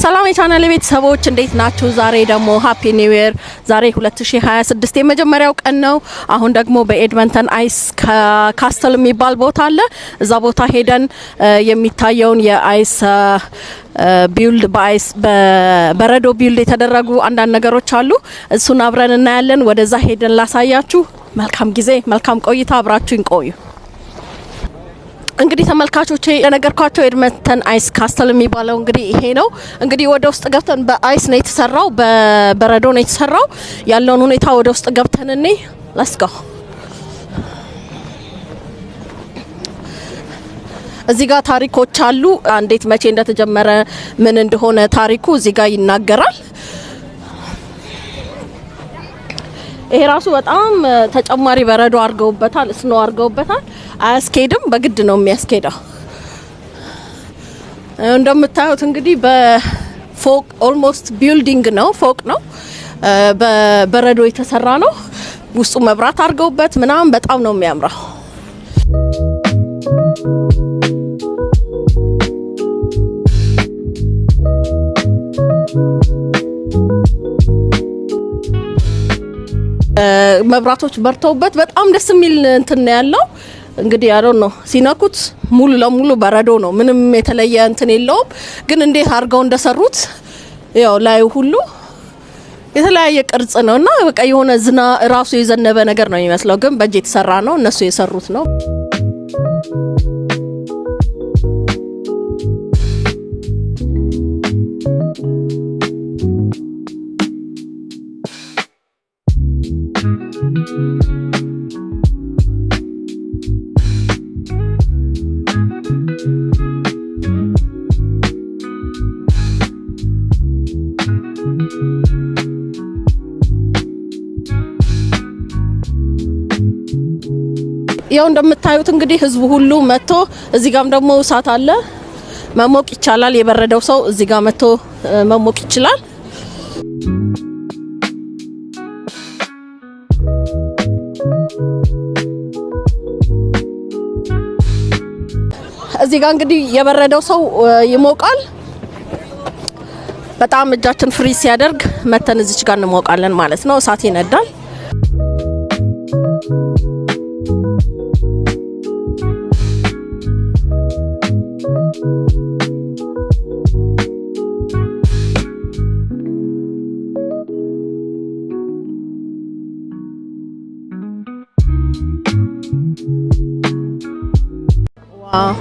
ሰላም የቻናሌ ቤተሰቦች እንዴት ናችሁ? ዛሬ ደግሞ ሃፒ ኒው ኢየር። ዛሬ 2026 የመጀመሪያው ቀን ነው። አሁን ደግሞ በኤድመንተን አይስ ካስተል የሚባል ቦታ አለ። እዛ ቦታ ሄደን የሚታየውን የአይስ ቢልድ በበረዶ ቢልድ የተደረጉ አንዳንድ ነገሮች አሉ። እሱን አብረን እናያለን። ወደዛ ሄደን ላሳያችሁ። መልካም ጊዜ፣ መልካም ቆይታ፣ አብራችሁን ቆዩ። እንግዲህ ተመልካቾቼ የነገርኳቸው ኤድመንተን አይስ ካስተል የሚባለው እንግዲህ ይሄ ነው። እንግዲህ ወደ ውስጥ ገብተን በአይስ ነው የተሰራው፣ በበረዶ ነው የተሰራው። ያለውን ሁኔታ ወደ ውስጥ ገብተን እኔ ሌትስ ጎ። እዚህ ጋር ታሪኮች አሉ። እንዴት መቼ እንደተጀመረ ምን እንደሆነ ታሪኩ እዚህ ጋር ይናገራል። ይሄ ራሱ በጣም ተጨማሪ በረዶ አርገውበታል፣ ስኖ አርገውበታል። አያስኬድም፣ በግድ ነው የሚያስኬደው። እንደምታዩት እንግዲህ በፎቅ ኦልሞስት ቢልዲንግ ነው፣ ፎቅ ነው፣ በበረዶ የተሰራ ነው። ውስጡ መብራት አርገውበት ምናምን በጣም ነው የሚያምረው። መብራቶች በርተውበት በጣም ደስ የሚል እንትን ያለው እንግዲህ ያለው ነው። ሲነኩት ሙሉ ለሙሉ በረዶ ነው፣ ምንም የተለየ እንትን የለውም። ግን እንዴት አድርገው እንደሰሩት ያው ላይ ሁሉ የተለያየ ቅርጽ ነውና በቃ የሆነ ዝና ራሱ የዘነበ ነገር ነው የሚመስለው፣ ግን በእጅ የተሰራ ነው፣ እነሱ የሰሩት ነው። ያው እንደምታዩት እንግዲህ ህዝቡ ሁሉ መጥቶ እዚህ ጋርም ደግሞ እሳት አለ፣ መሞቅ ይቻላል። የበረደው ሰው እዚህ ጋር መጥቶ መሞቅ ይችላል። እዚህ ጋር እንግዲህ የበረደው ሰው ይሞቃል። በጣም እጃችን ፍሪዝ ሲያደርግ መተን እዚች ጋር እንሞቃለን ማለት ነው። እሳት ይነዳል። ዋው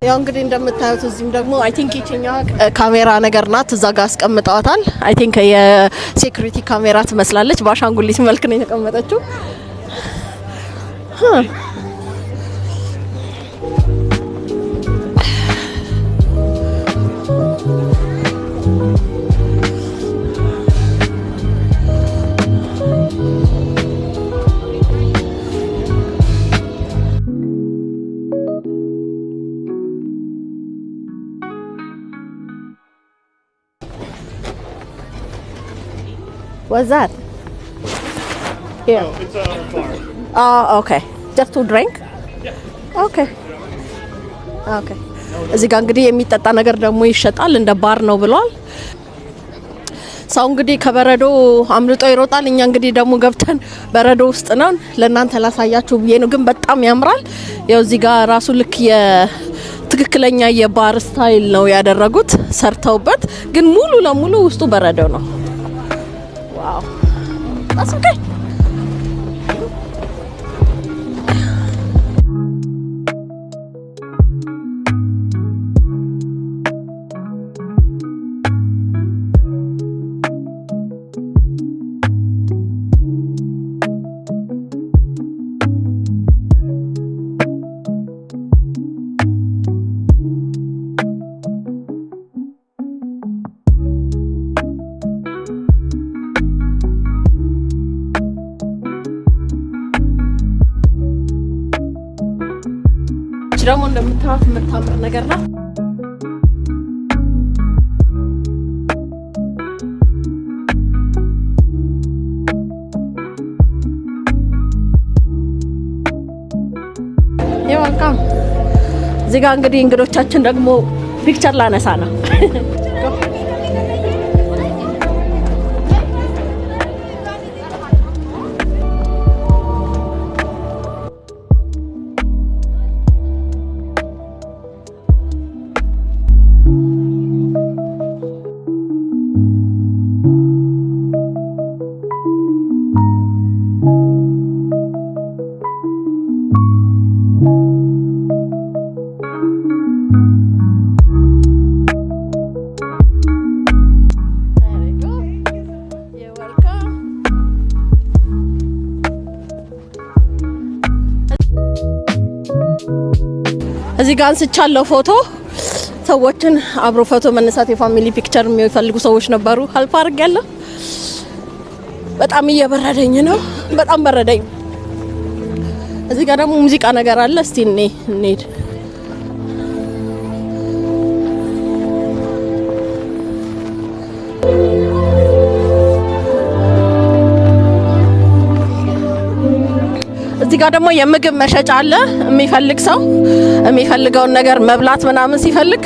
ያው እንግዲህ እንደምታዩት እዚህም ደግሞ አይ ቲንክ ይችኛ ካሜራ ነገር ናት፣ እዛ ጋር አስቀምጠዋታል። አይ ቲንክ የሴኩሪቲ ካሜራ ትመስላለች። በአሻንጉሊት መልክ ነው የተቀመጠችው። What's that? Here. No, it's a bar. Oh, okay. Just to drink? Yeah. Okay. Okay. እዚህ ጋር እንግዲህ የሚጠጣ ነገር ደግሞ ይሸጣል፣ እንደ ባር ነው ብሏል። ሰው እንግዲህ ከበረዶ አምልጦ ይሮጣል። እኛ እንግዲህ ደግሞ ገብተን በረዶ ውስጥ ነን። ለእናንተ ላሳያችሁ ብዬ ነው፣ ግን በጣም ያምራል። ያው እዚህ ጋር ራሱ ልክ የትክክለኛ የባር ስታይል ነው ያደረጉት ሰርተውበት፣ ግን ሙሉ ለሙሉ ውስጡ በረዶ ነው። Wow, that's okay. ደግሞ እንደምታዩት የምታምር ነገር ናት። ይወልካም እዚህ ጋር እንግዲህ እንግዶቻችን ደግሞ ፒክቸር ላነሳ ነው። እዚህ ጋር አንስቻለሁ ፎቶ። ሰዎችን አብሮ ፎቶ መነሳት የፋሚሊ ፒክቸር የሚፈልጉ ሰዎች ነበሩ። ሀልፍ አድርጌያለሁ። በጣም እየበረደኝ ነው። በጣም በረደኝ። እዚህ ጋር ደግሞ ሙዚቃ ነገር አለ። እስቲ እንሂድ። እዚህ ጋር ደግሞ የምግብ መሸጫ አለ። የሚፈልግ ሰው የሚፈልገውን ነገር መብላት ምናምን ሲፈልግ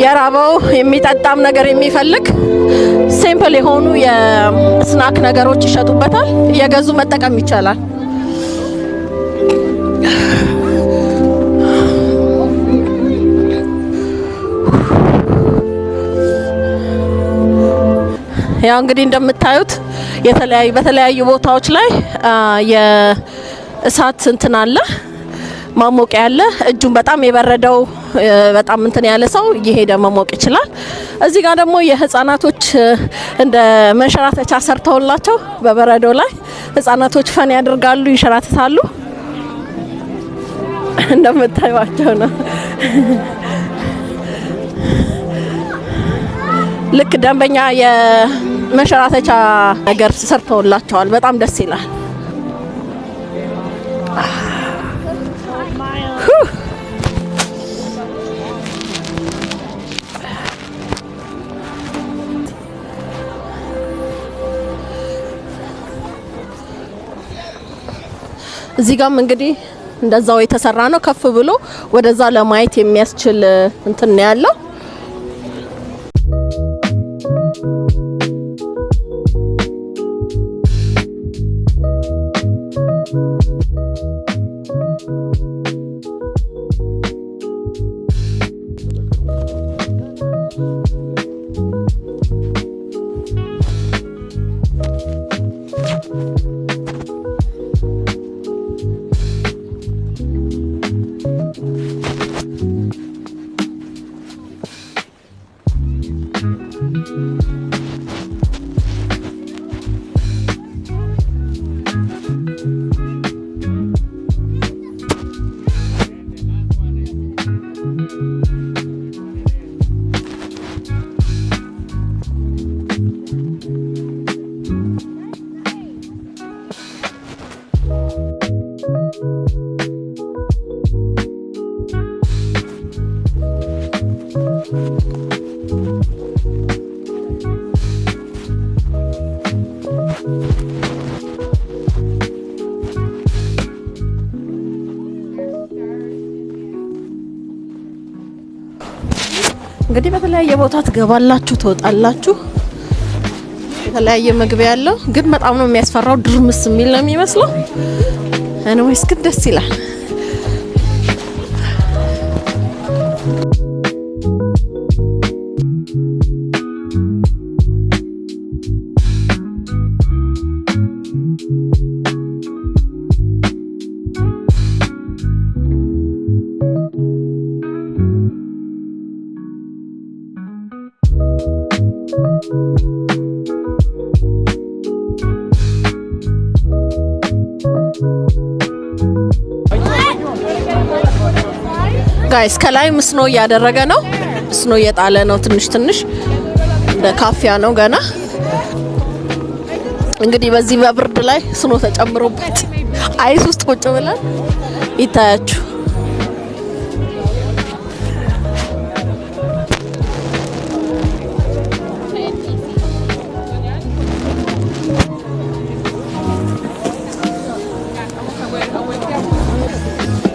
የራበው የሚጠጣም ነገር የሚፈልግ ሲምፕል የሆኑ የስናክ ነገሮች ይሸጡበታል። እየገዙ መጠቀም ይቻላል። ያው እንግዲህ እንደምታዩት በተለያዩ ቦታዎች ላይ እሳት እንትን አለ፣ ማሞቂያ አለ። እጁን በጣም የበረደው በጣም እንትን ያለ ሰው እየሄደ መሞቅ ይችላል። እዚህ ጋር ደግሞ የህፃናቶች እንደ መንሸራተቻ ሰርተውላቸው በበረዶ ላይ ህፃናቶች ፈን ያደርጋሉ፣ ይንሸራተታሉ። እንደምታዩዋቸው ነው። ልክ ደንበኛ የመንሸራተቻ ነገር ሰርተውላቸዋል። በጣም ደስ ይላል። እዚህ ጋርም እንግዲህ እንደዛው የተሰራ ነው። ከፍ ብሎ ወደዛ ለማየት የሚያስችል እንትን ነው ያለው። እንግዲህ በተለያየ ቦታ ትገባላችሁ፣ ትወጣላችሁ። የተለያየ መግቢያ ያለው ግን በጣም ነው የሚያስፈራው። ድርምስ የሚል ነው የሚመስለው። አንወይስ ግን ደስ ይላል። ጋይስ ከላይ ስኖ እያደረገ ነው። ስኖ እየጣለ ነው። ትንሽ እንደ ካፊያ ነው ገና። እንግዲህ በዚህ በብርድ ላይ ስኖ ተጨምሮበት አይስ ውስጥ ቁጭ ብለን ይታያችሁ።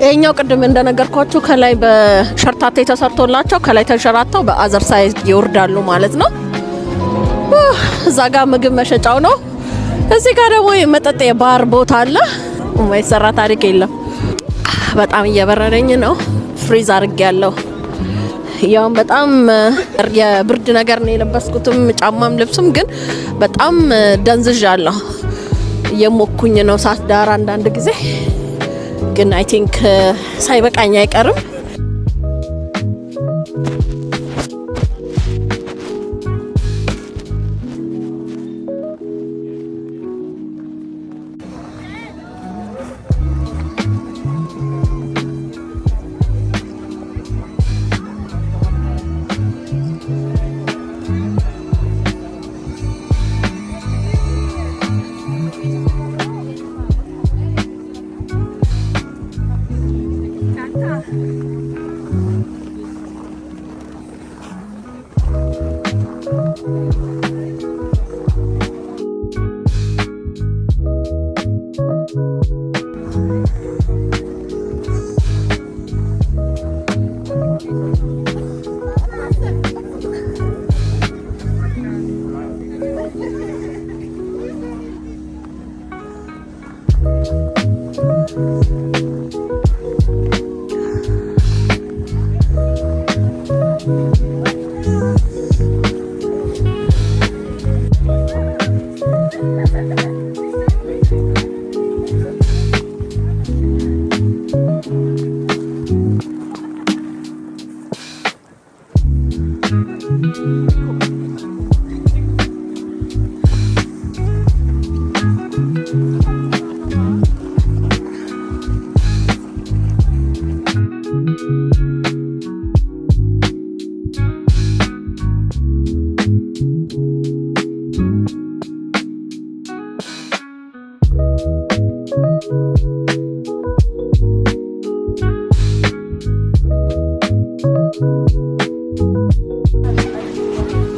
ይሄኛው ቅድም እንደነገርኳችሁ ከላይ በሸርታቴ ተሰርቶላቸው ከላይ ተንሸራተው በአዘር ሳይድ ይወርዳሉ ማለት ነው። እዛ ጋር ምግብ መሸጫው ነው። እዚህ ጋር ደግሞ የመጠጥ የባር ቦታ አለ። የማይሰራ ታሪክ የለም። በጣም እየበረረኝ ነው። ፍሪዝ አድርጌያለሁ። ያው በጣም የብርድ ነገር ነው የለበስኩትም ጫማም ልብስም ግን በጣም ደንዝዣለሁ። እየሞኩኝ ነው ሳት ዳር አንዳንድ ጊዜ ግን አይ ቲንክ ሳይበቃኝ አይቀርም።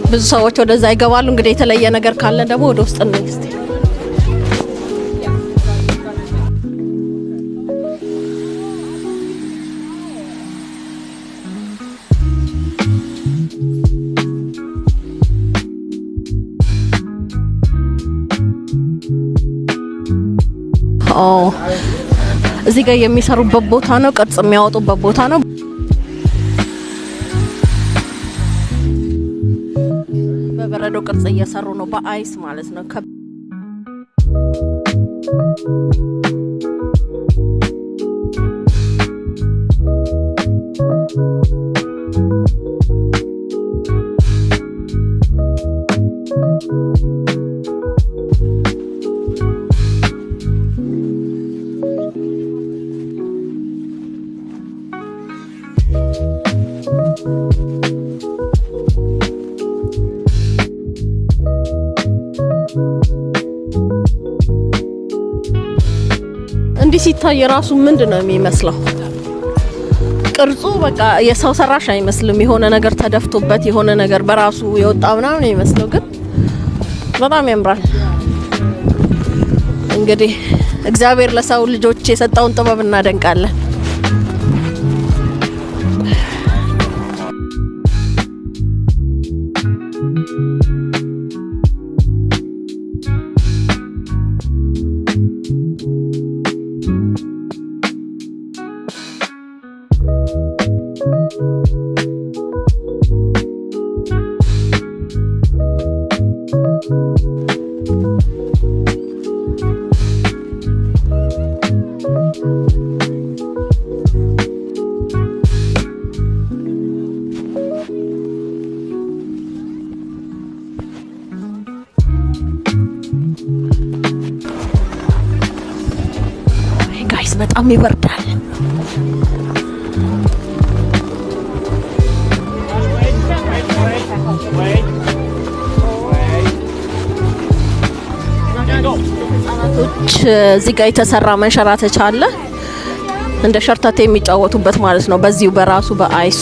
ብዙ ሰዎች ወደዛ ይገባሉ። እንግዲህ የተለየ ነገር ካለ ደግሞ ወደ ውስጥ እንግስት እዚህ ጋር የሚሰሩበት ቦታ ነው። ቅርጽ የሚያወጡበት ቦታ ነው። በበረዶ ቅርጽ እየሰሩ ነው። በአይስ ማለት ነው። እንዲህ ሲታይ ራሱ ምንድነው የሚመስለው? ቅርጹ በቃ የሰው ሰራሽ አይመስልም። የሆነ ነገር ተደፍቶበት የሆነ ነገር በራሱ የወጣ ምናምን ነው የሚመስለው፣ ግን በጣም ያምራል። እንግዲህ እግዚአብሔር ለሰው ልጆች የሰጠውን ጥበብ እናደንቃለን። በጣም ይበርዳል። እዚህ ጋር የተሰራ መንሸራተቻ አለ፣ እንደ ሸርታቴ የሚጫወቱበት ማለት ነው። በዚሁ በራሱ በአይሱ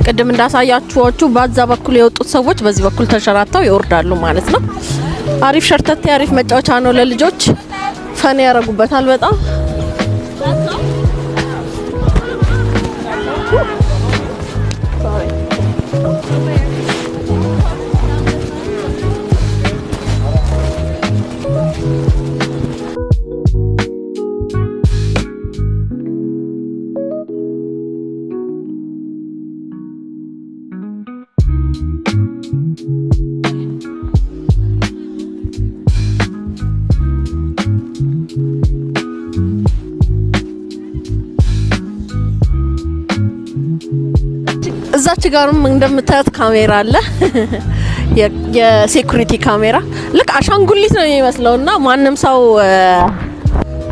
ቅድም እንዳሳያችኋችሁ ባዛ በኩል የወጡት ሰዎች በዚህ በኩል ተሸራተው ይወርዳሉ ማለት ነው። አሪፍ ሸርተቴ አሪፍ መጫወቻ ነው ለልጆች ፈን ያረጉበታል በጣም እዛች ጋርም እንደምታዩት ካሜራ አለ የሴኩሪቲ ካሜራ ልክ አሻንጉሊት ነው የሚመስለውና ማንንም ሰው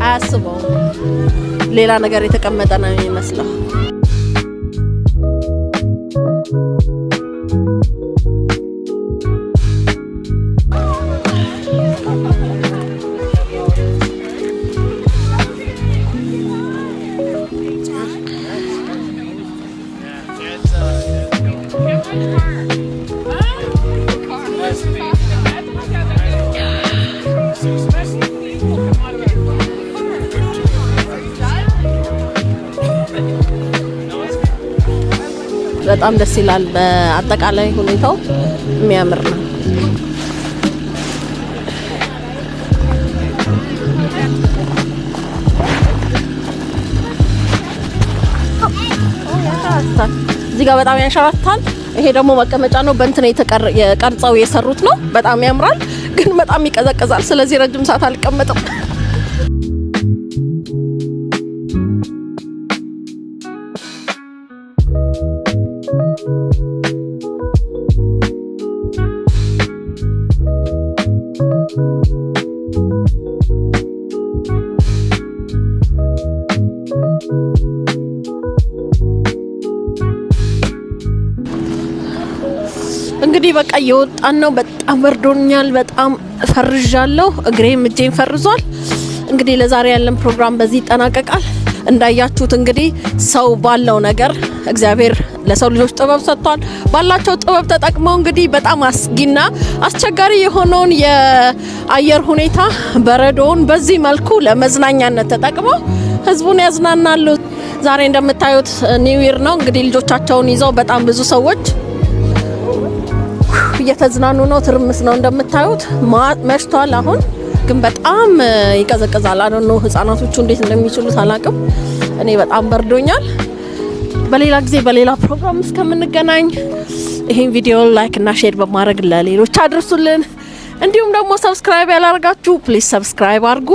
አያስበው ሌላ ነገር የተቀመጠ ነው የሚመስለው በጣም ደስ ይላል በአጠቃላይ ሁኔታው የሚያምር ነው እዚህ ጋር በጣም ያንሸራታል ይሄ ደግሞ መቀመጫ ነው በእንትን የቀርጸው የሰሩት ነው በጣም ያምራል ግን በጣም ይቀዘቅዛል ስለዚህ ረጅም ሰዓት አልቀመጥም እንግዲህ በቃ እየወጣን ነው በጣም ወርዶኛል በጣም ፈርጃለሁ እግሬም እጄም ፈርዟል እንግዲህ ለዛሬ ያለን ፕሮግራም በዚህ ይጠናቀቃል እንዳያችሁት እንግዲህ ሰው ባለው ነገር እግዚአብሔር ለሰው ልጆች ጥበብ ሰጥቷል ባላቸው ጥበብ ተጠቅመው እንግዲህ በጣም አስጊና አስቸጋሪ የሆነውን የአየር ሁኔታ በረዶውን በዚህ መልኩ ለመዝናኛነት ተጠቅመው ህዝቡን ያዝናናሉ ዛሬ እንደምታዩት ኒው ይር ነው እንግዲህ ልጆቻቸውን ይዘው በጣም ብዙ ሰዎች እየተዝናኑ ነው ትርምስ ነው እንደምታዩት መሽቷል አሁን ግን በጣም ይቀዘቅዛል አይደል ህፃናቶቹ እንዴት እንደሚችሉት አላቅም እኔ በጣም በርዶኛል በሌላ ጊዜ በሌላ ፕሮግራም እስከምንገናኝ ይሄን ቪዲዮ ላይክ እና ሼር በማድረግ ለሌሎች አድርሱልን እንዲሁም ደግሞ ሰብስክራይብ ያላደረጋችሁ ፕሊዝ ሰብስክራይብ አድርጉ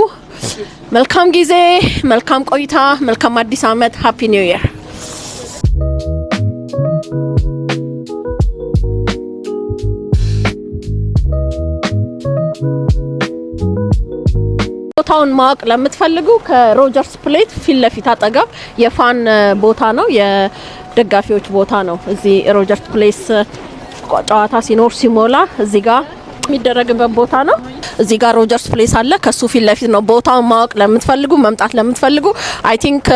መልካም ጊዜ መልካም ቆይታ መልካም አዲስ አመት ሃፒ ኒው ይር ቦታውን ማወቅ ለምትፈልጉ ከሮጀርስ ፕሌት ፊት ለፊት አጠገብ የፋን ቦታ ነው የደጋፊዎች ቦታ ነው እዚህ ሮጀርስ ፕሌስ ጨዋታ ሲኖር ሲሞላ እዚህ ጋር የሚደረግበት ቦታ ነው እዚህ ጋር ሮጀርስ ፕሌስ አለ ከሱ ፊት ለፊት ነው ቦታውን ማወቅ ለምትፈልጉ መምጣት ለምትፈልጉ አይ ቲንክ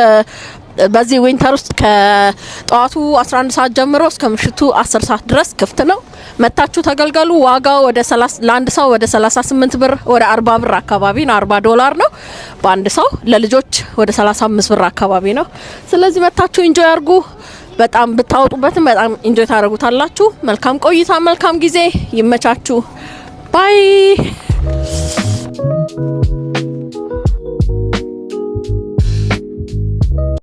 በዚህ ዊንተር ውስጥ ከጠዋቱ 11 ሰዓት ጀምሮ እስከ ምሽቱ 10 ሰዓት ድረስ ክፍት ነው መታችሁ ተገልገሉ ዋጋው ወደ 30 ለአንድ ሰው ወደ 38 ብር ወደ 40 ብር አካባቢ ነው $40 ነው በአንድ ሰው ለልጆች ወደ 35 ብር አካባቢ ነው ስለዚህ መታችሁ ኢንጆይ አድርጉ በጣም ብታወጡበትም በጣም ኢንጆይ ታደርጉታላችሁ መልካም ቆይታ መልካም ጊዜ ይመቻችሁ ባይ